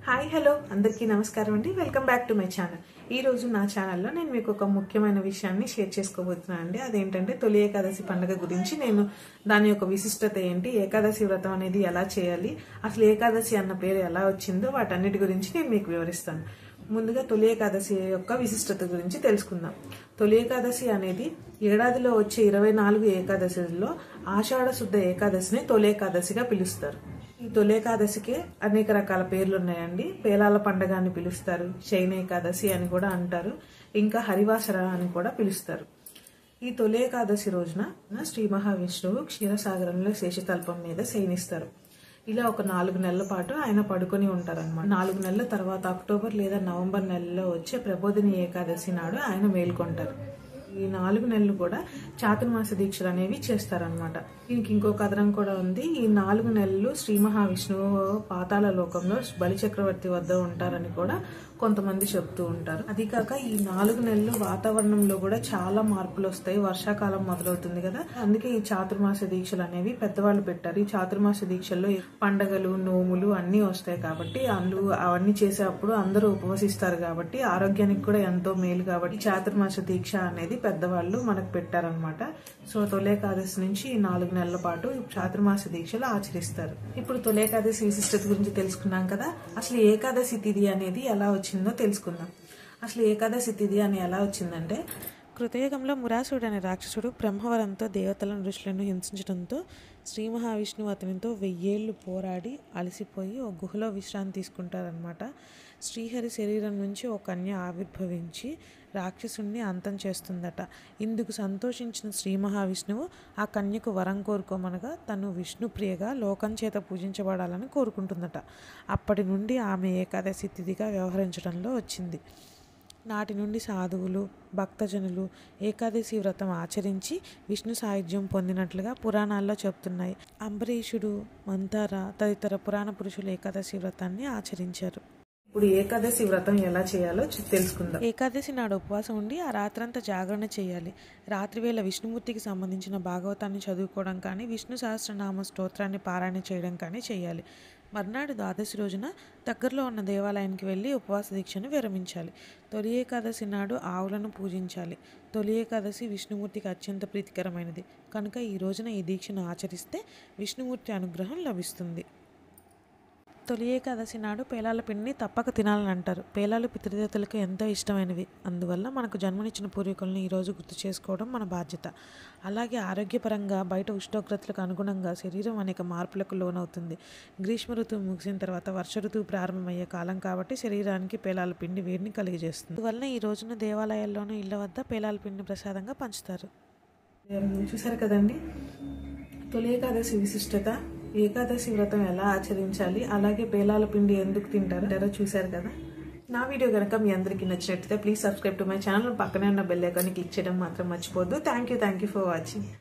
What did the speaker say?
Hi hello అందరికీ నమస్కారం అండి. Welcome back to my channel. ఈ రోజు నా ఛానల్లో నేను మీకు ఒక ముఖ్యమైన విషయాన్ని షేర్ చేసుకోబోతున్నాను అండి. అదేంటంటే తొలి ఏకాదశి పండుగ గురించి నేను దాని యొక్క విశిష్టత ఏంటి, ఏకాదశి వ్రతం అనేది ఎలా చేయాలి, అసలు ఏకాదశి అన్న పేరు ఎలా వచ్చిందో వాటన్నిటి గురించి నేను మీకు వివరిస్తాను. ముందుగా తొలి ఏకాదశి యొక్క విశిష్టత గురించి తెలుసుకుందాం. తొలి ఏకాదశి అనేది ఏడాదిలో వచ్చే 24 ఏకాదశిలో ఆషాఢ శుద్ధ ఏకాదశిని తొలి ఏకాదశిగా పిలుస్తారు. ఈ తొలి ఏకాదశికి అనేక రకాల పేర్లు ఉన్నాయండి. పేలాల పండగ అని పిలుస్తారు, శయన ఏకాదశి అని కూడా అంటారు, ఇంకా హరివాసర అని కూడా పిలుస్తారు. ఈ తొలి ఏకాదశి రోజున శ్రీ మహావిష్ణువు క్షీరసాగరంలో శేషతల్పం మీద శయనిస్తారు. ఇలా ఒక 4 నెలల పాటు ఆయన పడుకొని ఉంటారన్నమాట. 4 నెలల తర్వాత అక్టోబర్ లేదా నవంబర్ నెలలో వచ్చే ప్రబోధిని ఏకాదశి నాడు ఆయన మేల్కొంటారు. ఈ 4 నెలలు కూడా చాతుర్మాస దీక్షలు అనేవి చేస్తారనమాట. దీనికి ఇంకో కథనం కూడా ఉంది. ఈ 4 నెలలు శ్రీ మహావిష్ణువు పాతాళ లోకంలో బలి చక్రవర్తి వద్ద ఉంటారని కూడా కొంతమంది చెప్తూ ఉంటారు. అది కాక ఈ 4 నెలలు వాతావరణంలో కూడా చాలా మార్పులు వస్తాయి. వర్షాకాలం మొదలవుతుంది కదా, అందుకే ఈ చాతుర్మాస దీక్షలు అనేవి పెద్దవాళ్ళు పెట్టారు. ఈ చాతుర్మాస దీక్షల్లో పండగలు, నోములు అన్ని వస్తాయి కాబట్టి అవన్నీ చేసేటప్పుడు అందరూ ఉపవసిస్తారు కాబట్టి ఆరోగ్యానికి కూడా ఎంతో మేలు కాబట్టి చాతుర్మాస దీక్ష అనేది పెద్దవాళ్ళు మనకు పెట్టారనమాట. సో తొలేకాదశి నుంచి ఈ 4 నెలల పాటు చాతుర్మాస దీక్షలు ఆచరిస్తారు. ఇప్పుడు తొలేకాదశి విశిష్టత గురించి తెలుసుకున్నాం కదా. అసలు ఏకాదశి తిథి అనేది ఎలా వచ్చిందో తెలుసుకుందాం. అసలు ఏకాదశి తిథి అని ఎలా వచ్చిందంటే, కృతయుగంలో మురాసుడు అనే రాక్షసుడు బ్రహ్మవరంతో దేవతలను ఋషులను హింసించడంతో శ్రీ మహావిష్ణువు అతనితో 1000 ఏళ్లు పోరాడి అలసిపోయి ఒక గుహలో విశ్రాంతి తీసుకుంటారనమాట. శ్రీహరి శరీరం నుంచి ఒక కన్య ఆవిర్భవించి రాక్షసుణ్ణి అంతం చేస్తుందట. ఇందుకు సంతోషించిన శ్రీ మహావిష్ణువు ఆ కన్యకు వరం కోరుకోమనగా తను విష్ణుప్రియగా లోకం చేత పూజించబడాలని కోరుకుంటుందట. అప్పటి నుండి ఆమె ఏకాదశి తిథిగా వ్యవహరించడంలో వచ్చింది. నాటి నుండి సాధువులు, భక్తజనులు ఏకాదశి వ్రతం ఆచరించి విష్ణు సాయుధ్యం పొందినట్లుగా పురాణాల్లో చెప్తున్నాయి. అంబరీషుడు, మంతార తదితర పురాణ పురుషులు ఏకాదశి వ్రతాన్ని ఆచరించారు. ఇప్పుడు ఏకాదశి వ్రతం ఎలా చేయాలో తెలుసుకుందాం. ఏకాదశి నాడు ఉపవాసం ఉండి ఆ రాత్రంతా జాగరణ చేయాలి. రాత్రివేళ విష్ణుమూర్తికి సంబంధించిన భాగవతాన్ని చదువుకోవడం కానీ, విష్ణు సహస్రనామ స్తోత్రాన్ని పారాయణ చేయడం కానీ చేయాలి. మర్నాడు ద్వాదశి రోజున దగ్గరలో ఉన్న దేవాలయానికి వెళ్ళి ఉపవాస దీక్షను విరమించాలి. తొలి ఏకాదశి నాడు ఆవులను పూజించాలి. తొలి ఏకాదశి విష్ణుమూర్తికి అత్యంత ప్రీతికరమైనది కనుక ఈ రోజున ఈ దీక్షను ఆచరిస్తే విష్ణుమూర్తి అనుగ్రహం లభిస్తుంది. తొలి ఏకాదశి నాడు పేలాల పిండిని తప్పక తినాలని అంటారు. పేలాలు పితృదేవతలకు ఎంతో ఇష్టమైనవి. అందువల్ల మనకు జన్మనిచ్చిన పూర్వీకులను ఈరోజు గుర్తు చేసుకోవడం మన బాధ్యత. అలాగే ఆరోగ్యపరంగా బయట ఉష్ణోగ్రతలకు అనుగుణంగా శరీరం అనేక మార్పులకు లోనవుతుంది. గ్రీష్మ ఋతువు ముగిసిన తర్వాత వర్ష ఋతువు ప్రారంభమయ్యే కాలం కాబట్టి శరీరానికి పేలాల పిండి వేడిని కలిగజేస్తుంది. అందువల్ల ఈ రోజున దేవాలయాల్లోనూ ఇళ్ల వద్ద పేలాల పిండిని ప్రసాదంగా పంచుతారు. చూసారు కదండి తొలి ఏకాదశి విశిష్టత, ఏకాదశి వ్రతం ఎలా ఆచరించాలి, అలాగే పేలాల పిండి ఎందుకు తింటారో చూశారు కదా. నా వీడియో కనుక మీ అందరికీ నచ్చినట్లయితే please subscribe to my channel. పక్కనే ఉన్న బెల్ ఐకాన్ని క్లిక్ చేయడం మాత్రం మర్చిపోద్దు. Thank you for watching.